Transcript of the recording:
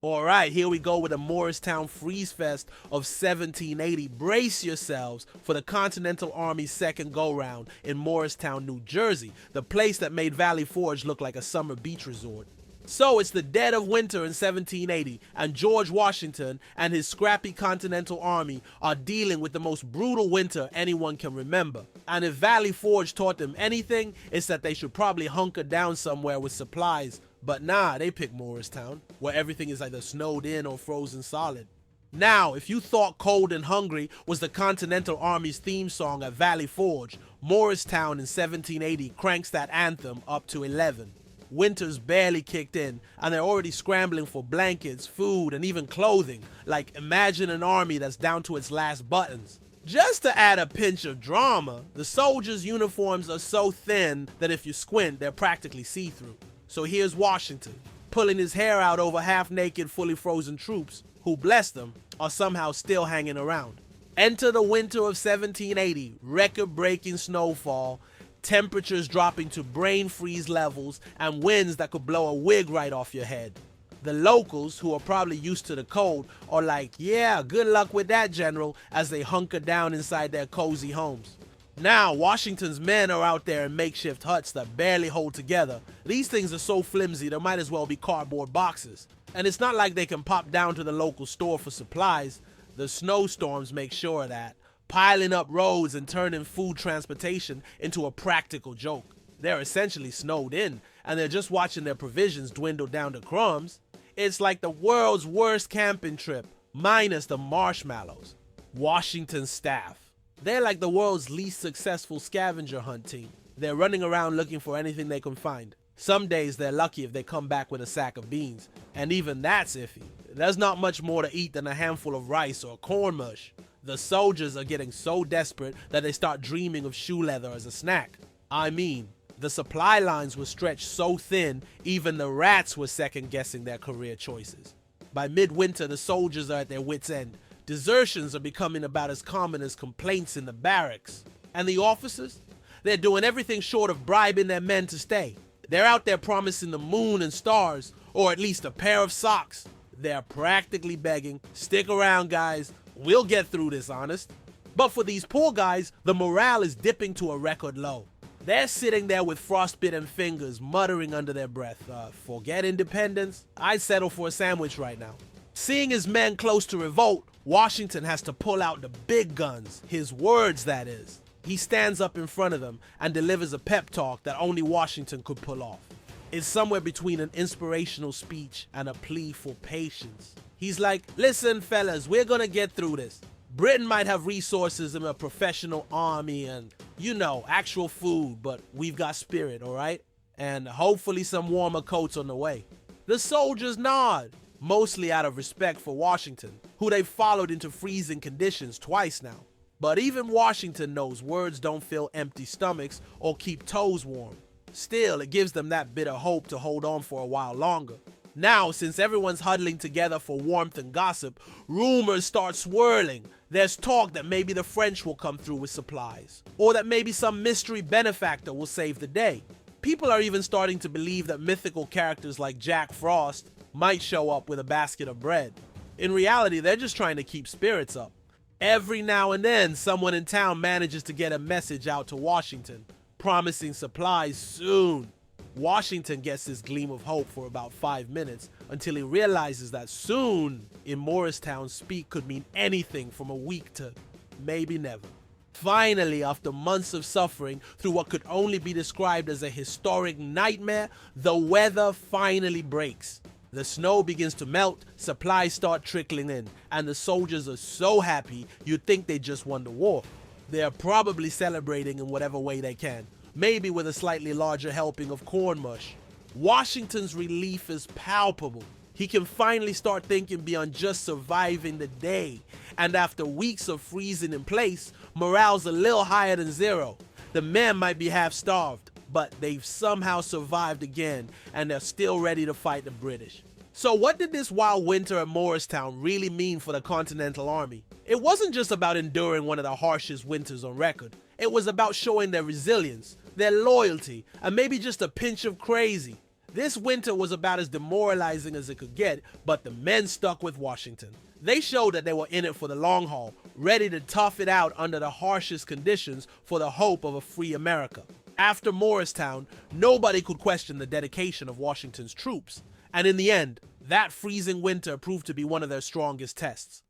Alright, here we go with the Morristown Freeze Fest of 1780. Brace yourselves for the Continental Army's second go-round in Morristown, New Jersey, the place that made Valley Forge look like a summer beach resort. So it's the dead of winter in 1780, and George Washington and his scrappy Continental Army are dealing with the most brutal winter anyone can remember. And if Valley Forge taught them anything, it's that they should probably hunker down somewhere with supplies. But nah, they pick Morristown, where everything is either snowed in or frozen solid. Now, if you thought Cold and Hungry was the Continental Army's theme song at Valley Forge, Morristown in 1780 cranks that anthem up to 11. Winter's barely kicked in, and they're already scrambling for blankets, food, and even clothing. Like, imagine an army that's down to its last buttons. Just to add a pinch of drama, the soldiers' uniforms are so thin that if you squint, they're practically see-through. So here's Washington, pulling his hair out over half-naked, fully frozen troops, who, bless them, are somehow still hanging around. Enter the winter of 1780, record-breaking snowfall, temperatures dropping to brain freeze levels, and winds that could blow a wig right off your head. The locals, who are probably used to the cold, are like, yeah, good luck with that, General, as they hunker down inside their cozy homes. Now, Washington's men are out there in makeshift huts that barely hold together. These things are so flimsy they might as well be cardboard boxes. And it's not like they can pop down to the local store for supplies. The snowstorms make sure of that, piling up roads and turning food transportation into a practical joke. They're essentially snowed in, and they're just watching their provisions dwindle down to crumbs. It's like the world's worst camping trip, minus the marshmallows. Washington's staff. They're like the world's least successful scavenger hunt team. They're running around looking for anything they can find. Some days they're lucky if they come back with a sack of beans, and even that's iffy. There's not much more to eat than a handful of rice or corn mush. The soldiers are getting so desperate that they start dreaming of shoe leather as a snack. I mean, the supply lines were stretched so thin, even the rats were second-guessing their career choices. By midwinter, the soldiers are at their wits' end. Desertions are becoming about as common as complaints in the barracks. And the officers? They're doing everything short of bribing their men to stay. They're out there promising the moon and stars, or at least a pair of socks. They're practically begging, stick around guys, we'll get through this, honest. But for these poor guys, the morale is dipping to a record low. They're sitting there with frostbitten fingers, muttering under their breath, forget independence? I'd settle for a sandwich right now. Seeing his men close to revolt, Washington has to pull out the big guns, his words that is. He stands up in front of them and delivers a pep talk that only Washington could pull off. It's somewhere between an inspirational speech and a plea for patience. He's like, listen fellas, we're gonna get through this. Britain might have resources and a professional army and, you know, actual food, but we've got spirit, alright? And hopefully some warmer coats on the way. The soldiers nod, mostly out of respect for Washington, who they've followed into freezing conditions twice now. But even Washington knows words don't fill empty stomachs or keep toes warm. Still, it gives them that bit of hope to hold on for a while longer. Now, since everyone's huddling together for warmth and gossip, rumors start swirling. There's talk that maybe the French will come through with supplies, or that maybe some mystery benefactor will save the day. People are even starting to believe that mythical characters like Jack Frost might show up with a basket of bread. In reality, they're just trying to keep spirits up. Every now and then, someone in town manages to get a message out to Washington, promising supplies soon. Washington gets this gleam of hope for about 5 minutes until he realizes that soon in Morristown speak could mean anything from a week to maybe never. Finally, after months of suffering through what could only be described as a historic nightmare, the weather finally breaks. The snow begins to melt, supplies start trickling in, and the soldiers are so happy you'd think they just won the war. They're probably celebrating in whatever way they can, maybe with a slightly larger helping of corn mush. Washington's relief is palpable. He can finally start thinking beyond just surviving the day, and after weeks of freezing in place, morale's a little higher than zero. The men might be half starved, but they've somehow survived again, and they're still ready to fight the British. So what did this wild winter at Morristown really mean for the Continental Army? It wasn't just about enduring one of the harshest winters on record. It was about showing their resilience, their loyalty, and maybe just a pinch of crazy. This winter was about as demoralizing as it could get, but the men stuck with Washington. They showed that they were in it for the long haul, ready to tough it out under the harshest conditions for the hope of a free America. After Morristown, nobody could question the dedication of Washington's troops, and in the end, that freezing winter proved to be one of their strongest tests.